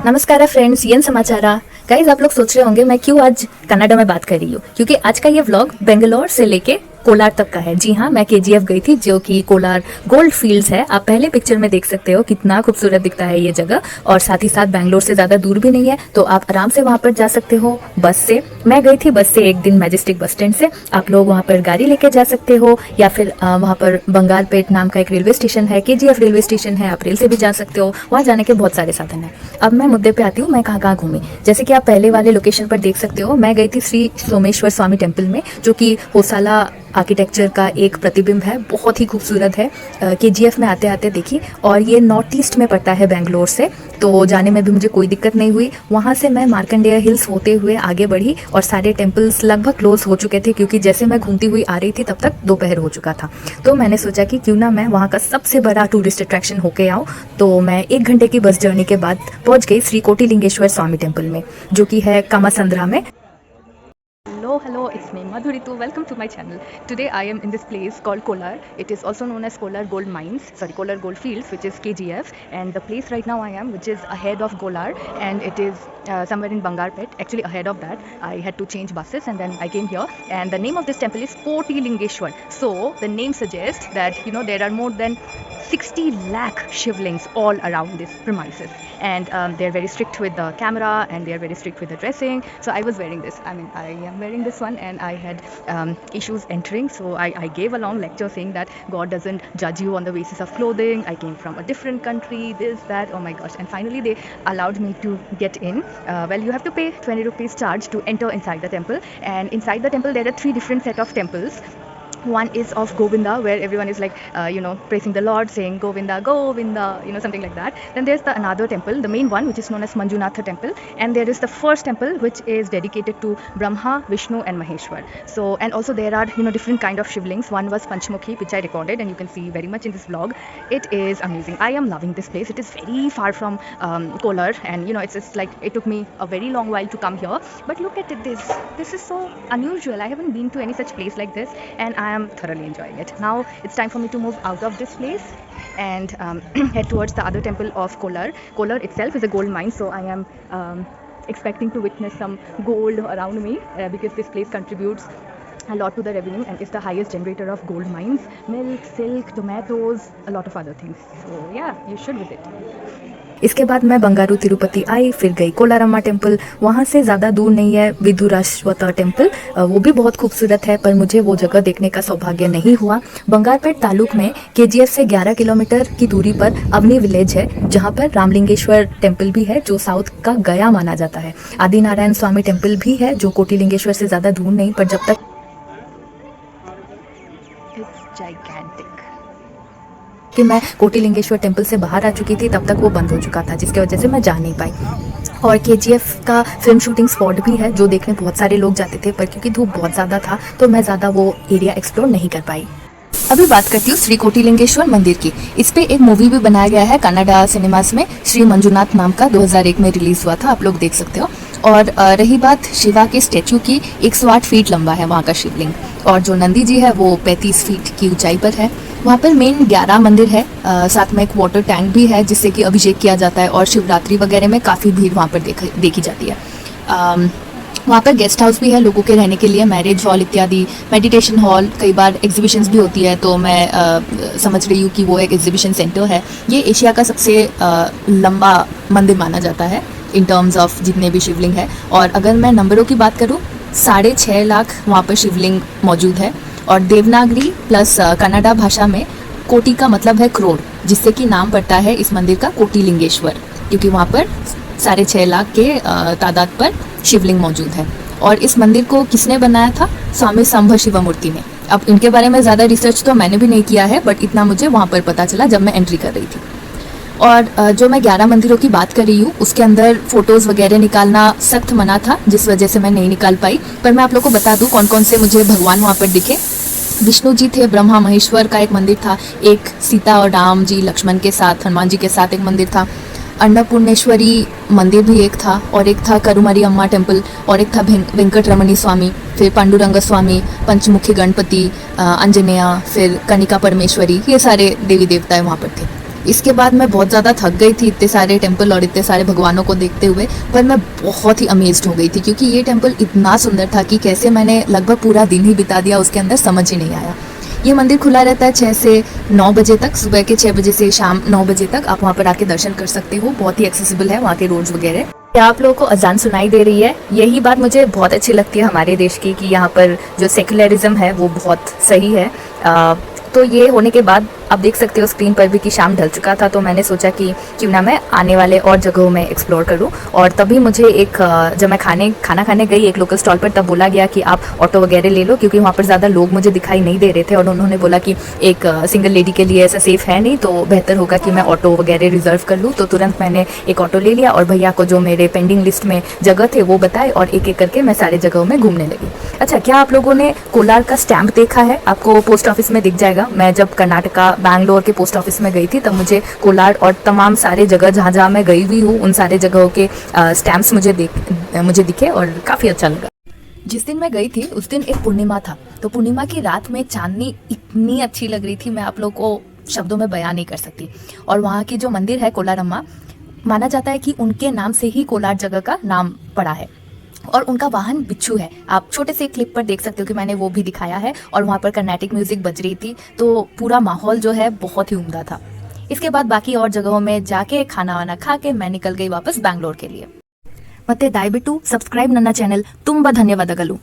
नमस्कार फ्रेंड्स, येन समाचारा। गाइज, आप लोग सोच रहे होंगे मैं क्यों आज कनाडा में बात कर रही हूँ, क्योंकि आज का ये व्लॉग बेंगलोर से लेके कोलार तक का है। जी हाँ, मैं केजीएफ गई थी, जो कि कोलार गोल्ड फील्ड्स है। आप पहले पिक्चर में देख सकते हो कितना खूबसूरत दिखता है ये जगह, और साथ ही साथ बैंगलोर से ज़्यादा दूर भी नहीं है, तो आप आराम से वहाँ पर जा सकते हो बस से। मैं गई थी बस से एक दिन मैजेस्टिक बस स्टैंड से। आप लोग वहाँ पर गाड़ी लेके जा सकते हो, या फिर वहाँ पर बंगालपेट नाम का एक रेलवे स्टेशन है, केजीएफ रेलवे स्टेशन है, आप रेल से भी जा सकते हो। वहाँ जाने के बहुत सारे साधन हैं। अब मैं मुद्दे पे आती हूँ, मैं कहाँ कहाँ घूमी। जैसे कि आप पहले वाले लोकेशन पर देख सकते हो, मैं गई थी श्री सोमेश्वर स्वामी टेम्पल में, जो कि होसाला आर्किटेक्चर का एक प्रतिबिंब है, बहुत ही खूबसूरत है। केजीएफ में आते आते देखी, और ये नॉर्थ ईस्ट में पड़ता है बैंगलोर से, तो जाने में भी मुझे कोई दिक्कत नहीं हुई। वहाँ से मैं मार्कंडेय हिल्स होते हुए आगे बढ़ी, और सारे टेम्पल्स लगभग क्लोज हो चुके थे, क्योंकि जैसे मैं घूमती हुई आ रही थी तब तक दोपहर हो चुका था। तो मैंने सोचा कि क्यों ना मैं वहाँ का सबसे बड़ा टूरिस्ट अट्रैक्शन होके आऊँ। तो मैं 1 घंटे की बस जर्नी के बाद पहुँच गई श्री कोटिलिंगेश्वर स्वामी टेम्पल में, जो कि है कामासंद्रा में। Hello, it's me Madhuritu. Welcome to my channel. Today I am in this place called Kolar. It is also known as Kolar Gold Mines, Kolar Gold Fields, which is KGF. And the place right now I am, which is ahead of Kolar, and it is somewhere in Bangarpet. Actually, ahead of that, I had to change buses, and then I came here. And the name of this temple is Kotilingeshwar. So the name suggests that there are more than 60 lakh shivlings all around this premises, and they're very strict with the camera, and they're very strict with the dressing. So I was wearing this. I am wearing this one, and I had issues entering, so I gave a long lecture saying that God doesn't judge you on the basis of clothing. I came from a different country, this, that, oh my gosh. And finally they allowed me to get in. Well, you have to pay 20 rupees charge to enter inside the temple, and inside the temple there are 3 different set of temples. One is of Govinda, where everyone is like praising the Lord, saying Govinda, Govinda, something like that. Then there's the another temple, the main one, which is known as Manjunatha temple, and there is the first temple, which is dedicated to Brahma, Vishnu and Maheshwar. So, and also there are different kind of shivlings. One was Panchmukhi, which I recorded, and you can see very much in this vlog. It is amazing. I am loving this place. It is very far from Kolar, and it's just like it took me a very long while to come here. But look at it, this is so unusual. I haven't been to any such place like this, and I am thoroughly enjoying it. Now it's time for me to move out of this place and head towards the other temple of Kolar. Kolar itself is a gold mine, so I am expecting to witness some gold around me, because this place contributes a lot to the revenue and is the highest generator of gold mines, milk, silk, tomatoes, a lot of other things. So yeah, you should visit. इसके बाद मैं बंगारू तिरुपति आई, फिर गई कोलारम्मा temple. वहाँ से ज़्यादा दूर नहीं है विदुराश्वता टेम्पल, वो भी बहुत खूबसूरत है, पर मुझे वो जगह देखने का सौभाग्य नहीं हुआ। बंगारपेट तालुक में केजीएफ से 11 किलोमीटर की दूरी पर अवनी विलेज है, जहाँ पर रामलिंगेश्वर टेम्पल भी है, जो साउथ का गया माना जाता है। आदिनारायण स्वामी टेम्पल भी है, जो कोटिलिंगेश्वर से ज़्यादा दूर नहीं, पर जब तक कि मैं कोटिलिंगेश्वर टेम्पल से बाहर आ चुकी थी तब तक वो बंद हो चुका था, जिसकी वजह से मैं जा नहीं पाई। और केजीएफ का फिल्म शूटिंग स्पॉट भी है, जो देखने बहुत सारे लोग जाते थे, पर क्योंकि धूप बहुत ज़्यादा था तो मैं ज़्यादा वो एरिया एक्सप्लोर नहीं कर पाई। अभी बात करती हूँ श्री कोटिलिंगेश्वर मंदिर की। इस पे एक मूवी भी बनाया गया है कनाडा सिनेमास में, श्री मंजुनाथ नाम का, 2001 में रिलीज हुआ था, आप लोग देख सकते हो। और रही बात शिवा के स्टैचू की, 108 फीट लंबा है वहाँ का शिवलिंग, और जो नंदी जी है वो 35 फीट की ऊंचाई पर है। वहाँ पर मेन 11 मंदिर है, साथ में एक वाटर टैंक भी है जिससे कि अभिषेक किया जाता है, और शिवरात्रि वगैरह में काफ़ी भीड़ वहाँ पर देखी जाती है। वहाँ पर गेस्ट हाउस भी है लोगों के रहने के लिए, मैरिज हॉल इत्यादि, मेडिटेशन हॉल, कई बार एग्जीबिशंस भी होती है, तो मैं समझ रही हूँ कि वो एक एग्जीबिशन सेंटर है। ये एशिया का सबसे लंबा मंदिर माना जाता है इन टर्म्स ऑफ जितने भी शिवलिंग है। और अगर मैं नंबरों की बात करूँ, 6.5 लाख वहाँ पर शिवलिंग मौजूद है, और देवनागरी प्लस कन्नड़ा भाषा में कोटि का मतलब है करोड़, जिससे कि नाम पड़ता है इस मंदिर का कोटिलिंगेश्वर, क्योंकि वहाँ पर 6.5 लाख के तादाद पर शिवलिंग मौजूद है। और इस मंदिर को किसने बनाया था? स्वामी संभ शिवमूर्ति ने। अब इनके बारे में ज़्यादा रिसर्च तो मैंने भी नहीं किया है, बट इतना मुझे वहाँ पर पता चला जब मैं एंट्री कर रही थी। और जो मैं 11 मंदिरों की बात कर रही हूँ, उसके अंदर फ़ोटोज़ वगैरह निकालना सख्त मना था, जिस वजह से मैं नहीं निकाल पाई। पर मैं आप लोगों को बता दूँ कौन कौन से मुझे भगवान वहाँ पर दिखे। विष्णु जी थे, ब्रह्मा महेश्वर का एक मंदिर था, एक सीता और राम जी लक्ष्मण के साथ, हनुमान जी के साथ एक मंदिर था, अन्नपूर्णेश्वरी मंदिर भी एक था, और एक था करुमारी अम्मा टेम्पल, और एक था वेंकटरमणी स्वामी, फिर पांडुरंग स्वामी, पंचमुखी गणपति, अंजनेया, फिर कनिका परमेश्वरी, ये सारे देवी देवताएं वहाँ पर थे। इसके बाद मैं बहुत ज़्यादा थक गई थी इतने सारे टेम्पल और इतने सारे भगवानों को देखते हुए, पर मैं बहुत ही अमेज्ड हो गई थी क्योंकि ये टेम्पल इतना सुंदर था कि कैसे मैंने लगभग पूरा दिन ही बिता दिया उसके अंदर, समझ ही नहीं आया। ये मंदिर खुला रहता है 6 से 9 बजे तक, सुबह के 6 बजे से शाम 9 बजे तक आप वहाँ पर आके दर्शन कर सकते हो। बहुत ही एक्सेसिबल है वहाँ के रोड्स वगैरह। क्या आप लोगों को अजान सुनाई दे रही है? यही बात मुझे बहुत अच्छी लगती है हमारे देश की, कि यहाँ पर जो सेकुलरिज्म है वो बहुत सही है। तो ये होने के बाद आप देख सकते हो स्क्रीन पर भी कि शाम ढल चुका था, तो मैंने सोचा कि क्यों ना मैं आने वाले और जगहों में एक्सप्लोर करूं। और तभी मुझे जब मैं खाना खाने गई एक लोकल स्टॉल पर, तब बोला गया कि आप ऑटो वगैरह ले लो, क्योंकि वहाँ पर ज़्यादा लोग मुझे दिखाई नहीं दे रहे थे और उन्होंने बोला कि एक सिंगल लेडी के लिए ऐसा सेफ़ है नहीं, तो बेहतर होगा कि मैं ऑटो वगैरह रिजर्व कर लूँ। तो तुरंत मैंने एक ऑटो ले लिया और भैया को जो मेरे पेंडिंग लिस्ट में जगह थे वो बताए और एक एक करके मैं सारे जगहों में घूमने लगी। अच्छा, क्या आप लोगों ने कोलार का स्टैम्प देखा है? आपको पोस्ट ऑफिस में दिख जाएगा। मैं जब कर्नाटका बैंगलोर के पोस्ट ऑफिस में गई थी तब मुझे कोलार और तमाम सारे जगह जहाँ जहाँ मैं गई हुई हूँ उन सारे जगहों के स्टैम्प्स मुझे दिखे और काफ़ी अच्छा लगा। जिस दिन मैं गई थी उस दिन एक पूर्णिमा था, तो पूर्णिमा की रात में चांदनी इतनी अच्छी लग रही थी, मैं आप लोगों को शब्दों में बयान नहीं कर सकती। और वहाँ की जो मंदिर है कोलारम्मा, माना जाता है कि उनके नाम से ही कोलार जगह का नाम पड़ा है और उनका वाहन बिच्छू है। आप छोटे से क्लिप पर देख सकते हो कि मैंने वो भी दिखाया है और वहाँ पर कर्नाटिक म्यूजिक बज रही थी, तो पूरा माहौल जो है बहुत ही उम्दा था। इसके बाद बाकी और जगहों में जाके खाना वाना खा के मैं निकल गई वापस बैंगलोर के लिए। ಮತ್ತೆ ದಯವಿಟ್ಟು ಸಬ್ಸ್ಕ್ರೈಬ್ ನನ್ನ ಚಾನೆಲ್। ತುಂಬ ಧನ್ಯವಾದಗಳು।